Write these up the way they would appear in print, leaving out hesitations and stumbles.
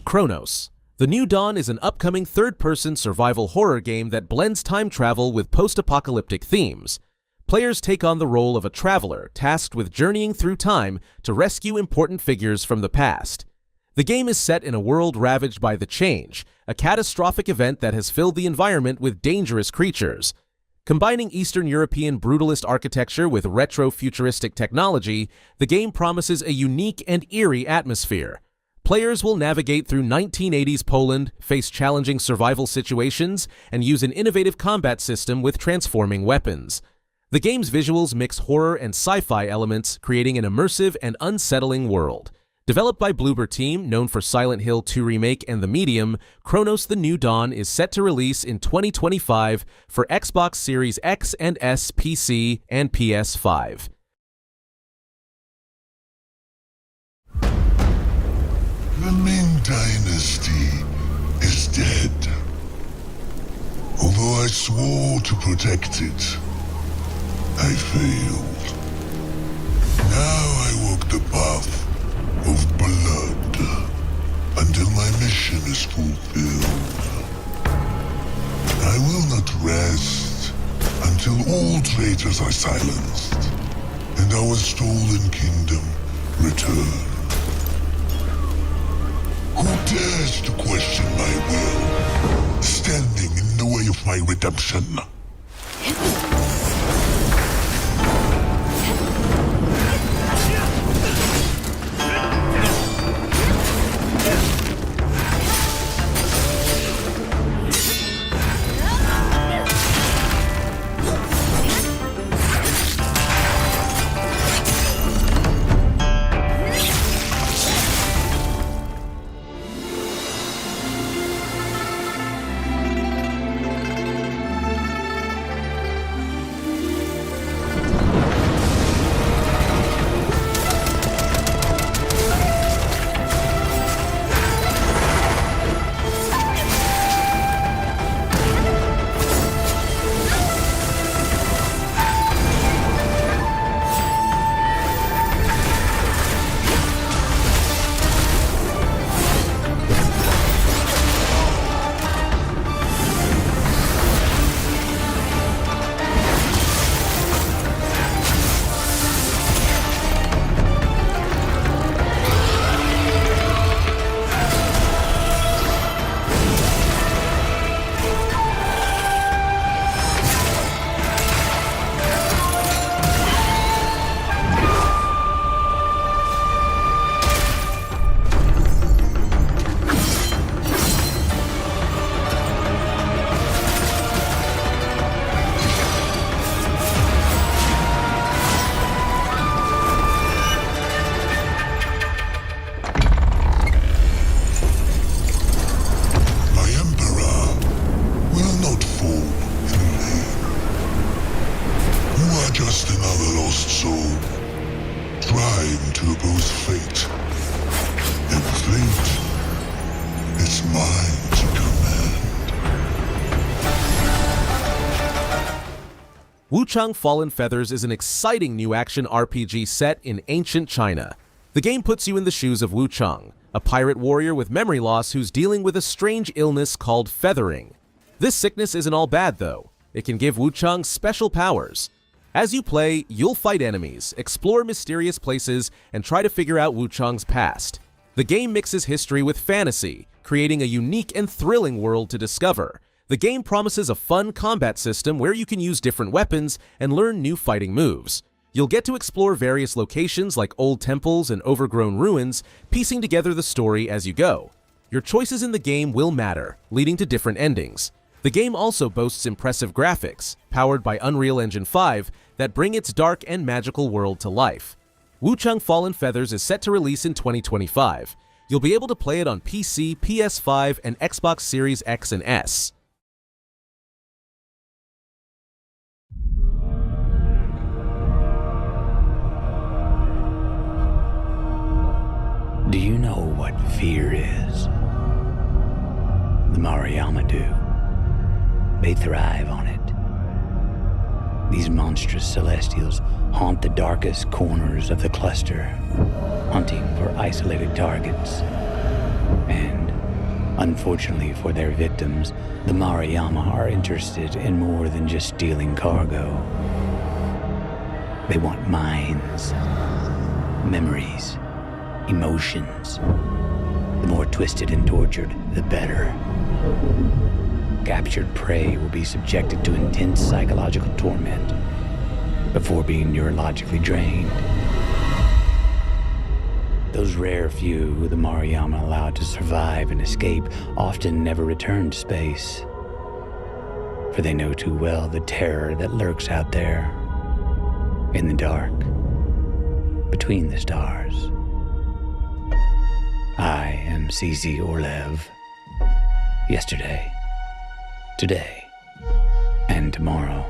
Cronos. The New Dawn is an upcoming third-person survival horror game that blends time travel with post-apocalyptic themes. Players take on the role of a traveler tasked with journeying through time to rescue important figures from the past. The game is set in a world ravaged by the Change, a catastrophic event that has filled the environment with dangerous creatures. Combining Eastern European brutalist architecture with retro-futuristic technology, the game promises a unique and eerie atmosphere. Players will navigate through 1980s Poland, face challenging survival situations, and use an innovative combat system with transforming weapons. The game's visuals mix horror and sci-fi elements, creating an immersive and unsettling world. Developed by Bloober Team, known for Silent Hill 2 Remake and The Medium, Cronos: The New Dawn is set to release in 2025 for Xbox Series X and S, PC, and PS5. The Ming Dynasty is dead. Although I swore to protect it, I failed. Now I walk the path of blood until my mission is fulfilled. I will not rest until all traitors are silenced and our stolen kingdom returned. Who dares to question my will, standing in the way of my redemption? WUCHANG Fallen Feathers is an exciting new action RPG set in ancient China. The game puts you in the shoes of WUCHANG, a pirate warrior with memory loss who's dealing with a strange illness called feathering. This sickness isn't all bad though. It can give WUCHANG special powers. As you play, you'll fight enemies, explore mysterious places, and try to figure out WUCHANG's past. The game mixes history with fantasy, creating a unique and thrilling world to discover. The game promises a fun combat system where you can use different weapons and learn new fighting moves. You'll get to explore various locations like old temples and overgrown ruins, piecing together the story as you go. Your choices in the game will matter, leading to different endings. The game also boasts impressive graphics, powered by Unreal Engine 5, that bring its dark and magical world to life. WUCHANG Fallen Feathers is set to release in 2025. You'll be able to play it on PC, PS5, and Xbox Series X and S. Do you know what fear is? The Mariama do. They thrive on it. These monstrous celestials haunt the darkest corners of the cluster, hunting for isolated targets. And Unfortunately for their victims, the Mariyama are interested in more than just stealing cargo. They want minds, memories, emotions. The more twisted and tortured, the better. Captured prey will be subjected to intense psychological torment before being neurologically drained. Those rare few who the Mariyama allowed to survive and escape often never return to space, for they know too well the terror that lurks out there, in the dark, between the stars. I am CZ Orlev. Yesterday, today, and tomorrow.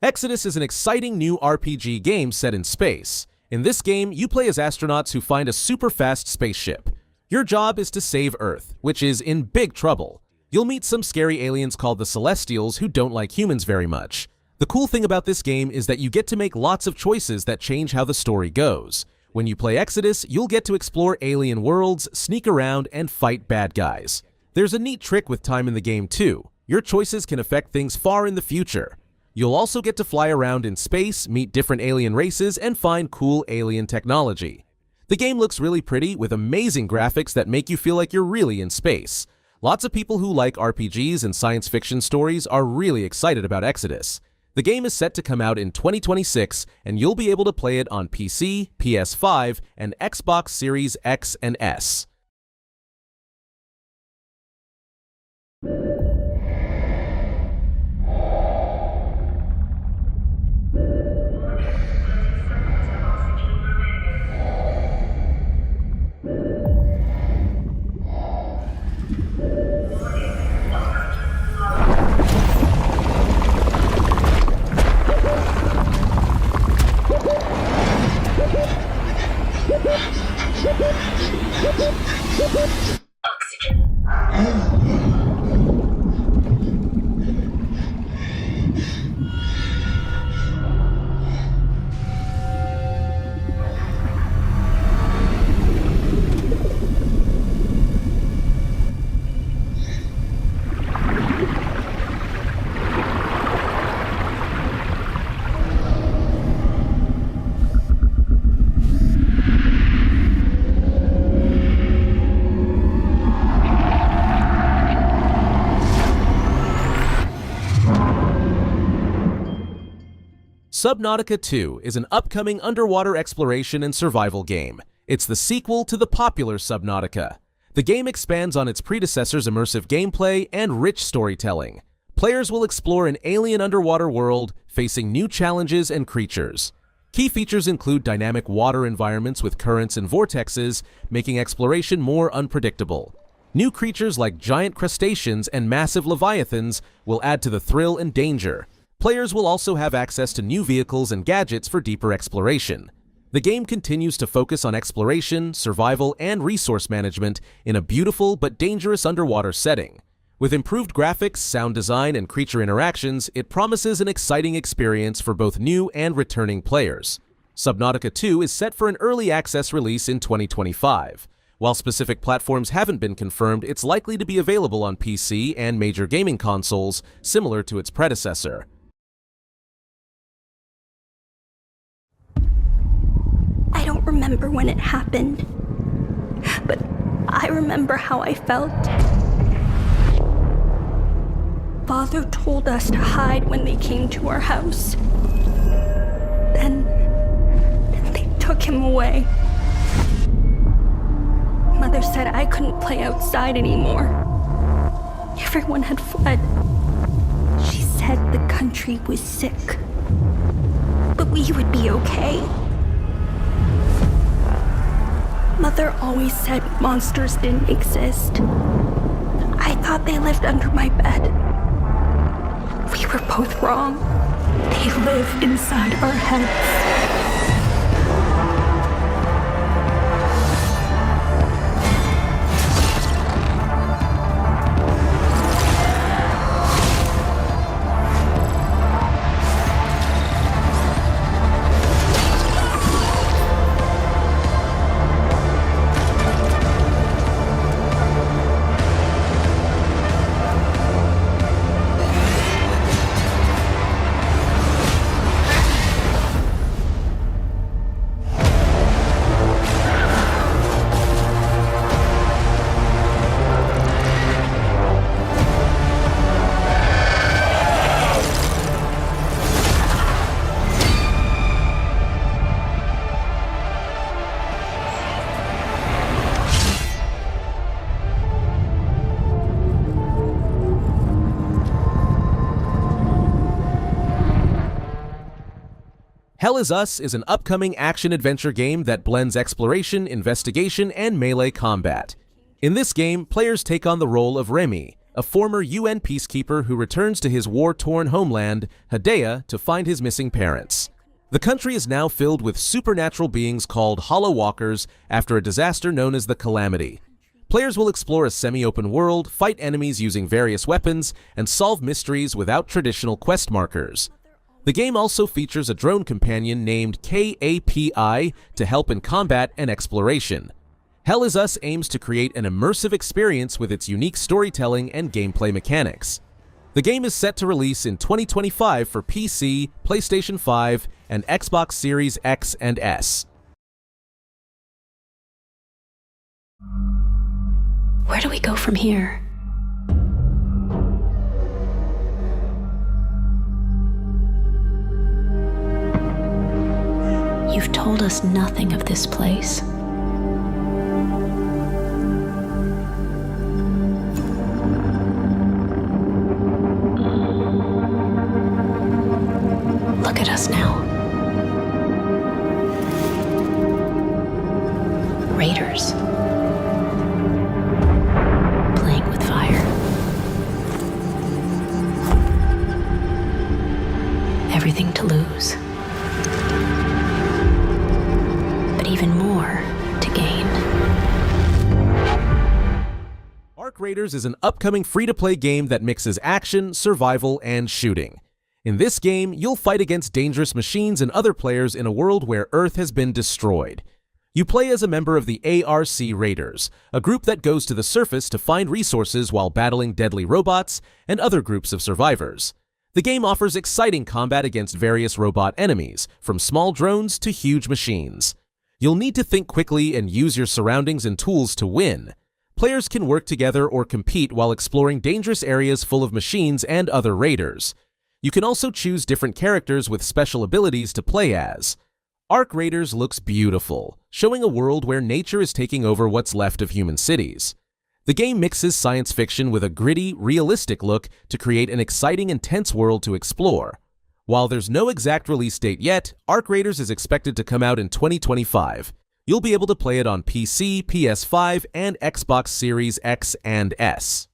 Exodus is an exciting new RPG game set in space. In this game, you play as astronauts who find a super-fast spaceship. Your job is to save Earth, which is in big trouble. You'll meet some scary aliens called the Celestials who don't like humans very much. The cool thing about this game is that you get to make lots of choices that change how the story goes. When you play Exodus, you'll get to explore alien worlds, sneak around, and fight bad guys. There's a neat trick with time in the game too. Your choices can affect things far in the future. You'll also get to fly around in space, meet different alien races, and find cool alien technology. The game looks really pretty with amazing graphics that make you feel like you're really in space. Lots of people who like RPGs and science fiction stories are really excited about Exodus. The game is set to come out in 2026, and you'll be able to play it on PC, PS5, and Xbox Series X and S. Subnautica 2 is an upcoming underwater exploration and survival game. It's the sequel to the popular Subnautica. The game expands on its predecessor's immersive gameplay and rich storytelling. Players will explore an alien underwater world, facing new challenges and creatures. Key features include dynamic water environments with currents and vortexes, making exploration more unpredictable. New creatures like giant crustaceans and massive leviathans will add to the thrill and danger. Players will also have access to new vehicles and gadgets for deeper exploration. The game continues to focus on exploration, survival, and resource management in a beautiful but dangerous underwater setting. With improved graphics, sound design, and creature interactions, it promises an exciting experience for both new and returning players. Subnautica 2 is set for an early access release in 2025. While specific platforms haven't been confirmed, it's likely to be available on PC and major gaming consoles, similar to its predecessor. I don't remember when it happened, but I remember how I felt. Father told us to hide when they came to our house. Then they took him away. Mother said I couldn't play outside anymore. Everyone had fled. She said the country was sick, but we would be okay. Mother always said monsters didn't exist. I thought they lived under my bed. We were both wrong. They live inside our heads. Hell Is Us is an upcoming action-adventure game that blends exploration, investigation, and melee combat. In this game, players take on the role of Remy, a former UN peacekeeper who returns to his war-torn homeland, Hadea, to find his missing parents. The country is now filled with supernatural beings called Hollow Walkers after a disaster known as the Calamity. Players will explore a semi-open world, fight enemies using various weapons, and solve mysteries without traditional quest markers. The game also features a drone companion named KAPI to help in combat and exploration. Hell Is Us aims to create an immersive experience with its unique storytelling and gameplay mechanics. The game is set to release in 2025 for PC, PlayStation 5, and Xbox Series X and S. Where do we go from here? You've told us nothing of this place. Look at us now. Raiders. Playing with fire. Everything to lose. But even more to gain. Arc Raiders is an upcoming free-to-play game that mixes action, survival, and shooting. In this game, you'll fight against dangerous machines and other players in a world where Earth has been destroyed. You play as a member of the ARC Raiders, a group that goes to the surface to find resources while battling deadly robots and other groups of survivors. The game offers exciting combat against various robot enemies, from small drones to huge machines. You'll need to think quickly and use your surroundings and tools to win. Players can work together or compete while exploring dangerous areas full of machines and other raiders. You can also choose different characters with special abilities to play as. Arc Raiders looks beautiful, showing a world where nature is taking over what's left of human cities. The game mixes science fiction with a gritty, realistic look to create an exciting and tense world to explore. While there's no exact release date yet, Arc Raiders is expected to come out in 2025. You'll be able to play it on PC, PS5, and Xbox Series X and S.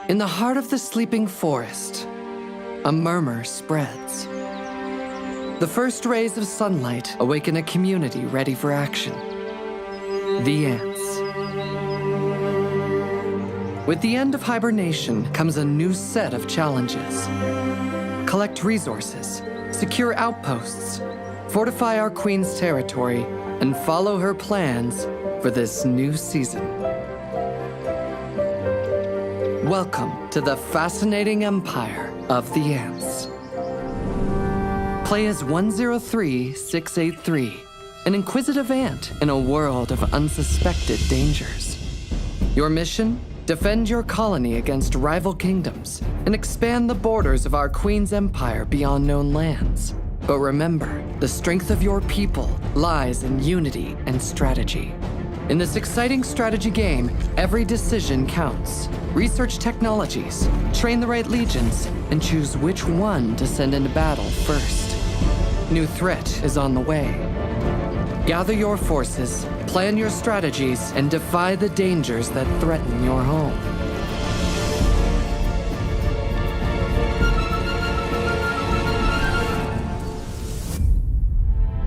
In the heart of the sleeping forest, a murmur spreads. The first rays of sunlight awaken a community ready for action. The ants. With the end of hibernation comes a new set of challenges. Collect resources, secure outposts, fortify our queen's territory, and follow her plans for this new season. Welcome to the fascinating empire of the ants. Play as 103683, an inquisitive ant in a world of unsuspected dangers. Your mission? Defend your colony against rival kingdoms and expand the borders of our queen's empire beyond known lands. But remember, the strength of your people lies in unity and strategy. In this exciting strategy game, every decision counts. Research technologies, train the right legions, and choose which one to send into battle first. New threat is on the way. Gather your forces, plan your strategies, and defy the dangers that threaten your home.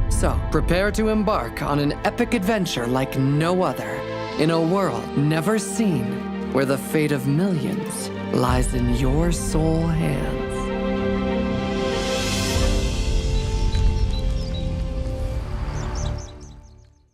So, prepare to embark on an epic adventure like no other, in a world never seen, where the fate of millions lies in your sole hands.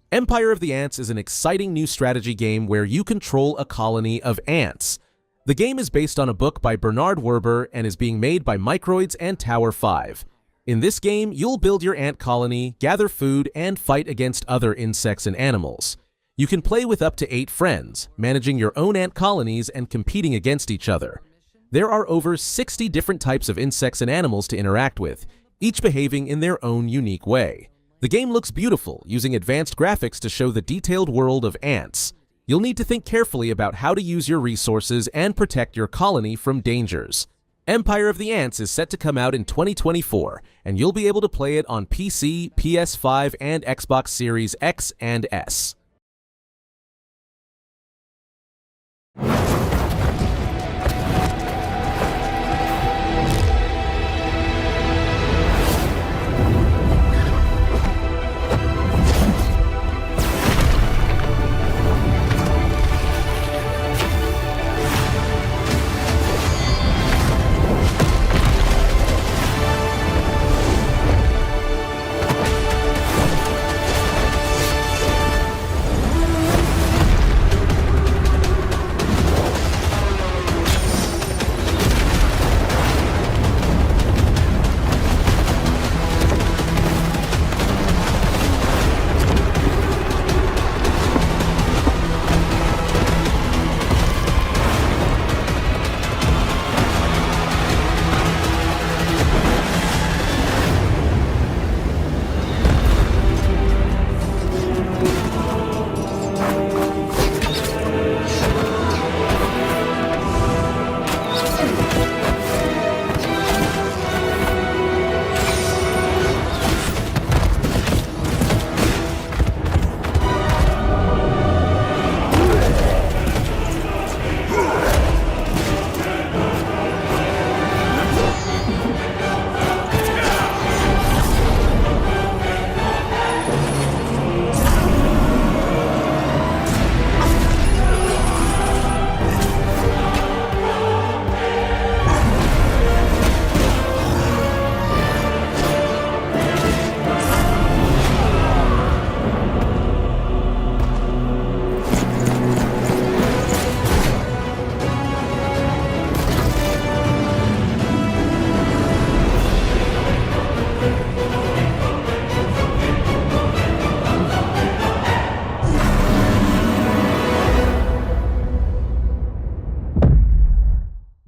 Empire of the Ants is an exciting new strategy game where you control a colony of ants. The game is based on a book by Bernard Werber and is being made by Microids and Tower 5. In this game, you'll build your ant colony, gather food, and fight against other insects and animals. You can play with up to 8 friends, managing your own ant colonies and competing against each other. There are over 60 different types of insects and animals to interact with, each behaving in their own unique way. The game looks beautiful, using advanced graphics to show the detailed world of ants. You'll need to think carefully about how to use your resources and protect your colony from dangers. Empire of the Ants is set to come out in 2024, and you'll be able to play it on PC, PS5, and Xbox Series X and S.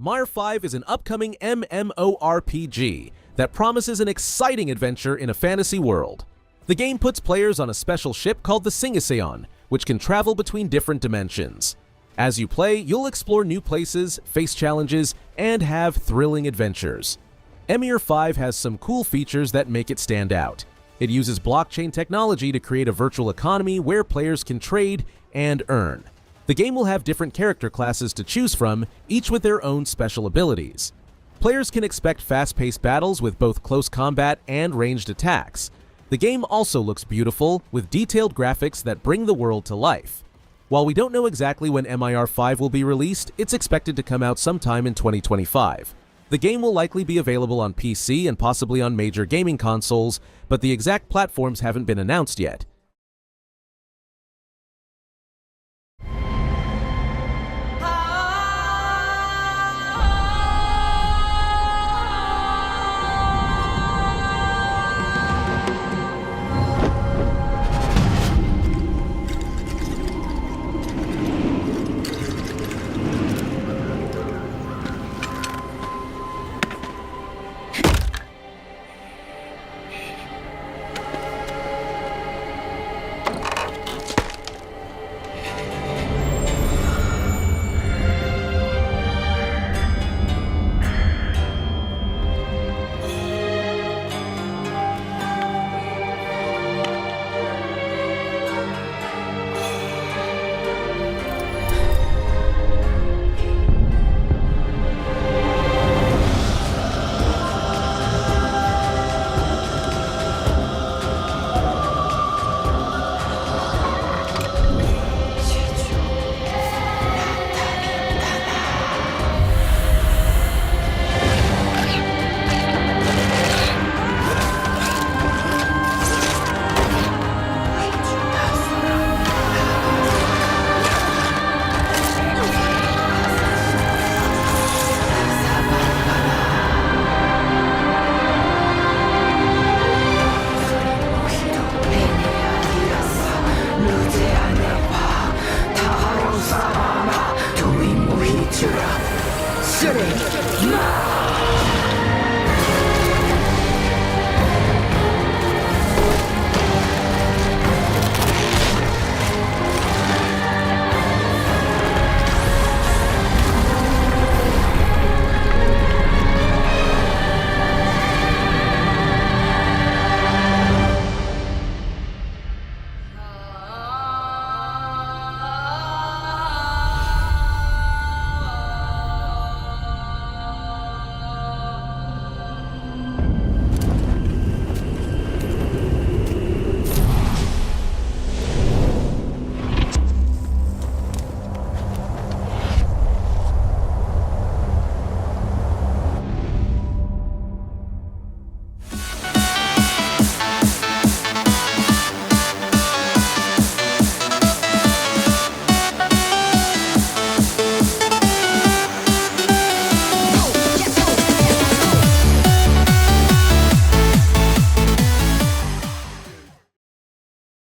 Mire 5 is an upcoming MMORPG that promises an exciting adventure in a fantasy world. The game puts players on a special ship called the Singaseon, which can travel between different dimensions. As you play, you'll explore new places, face challenges, and have thrilling adventures. Mire 5 has some cool features that make it stand out. It uses blockchain technology to create a virtual economy where players can trade and earn. The game will have different character classes to choose from, each with their own special abilities. Players can expect fast-paced battles with both close combat and ranged attacks. The game also looks beautiful, with detailed graphics that bring the world to life. While we don't know exactly when Mire 5 will be released, it's expected to come out sometime in 2025. The game will likely be available on PC and possibly on major gaming consoles, but the exact platforms haven't been announced yet. Shura. Shuri.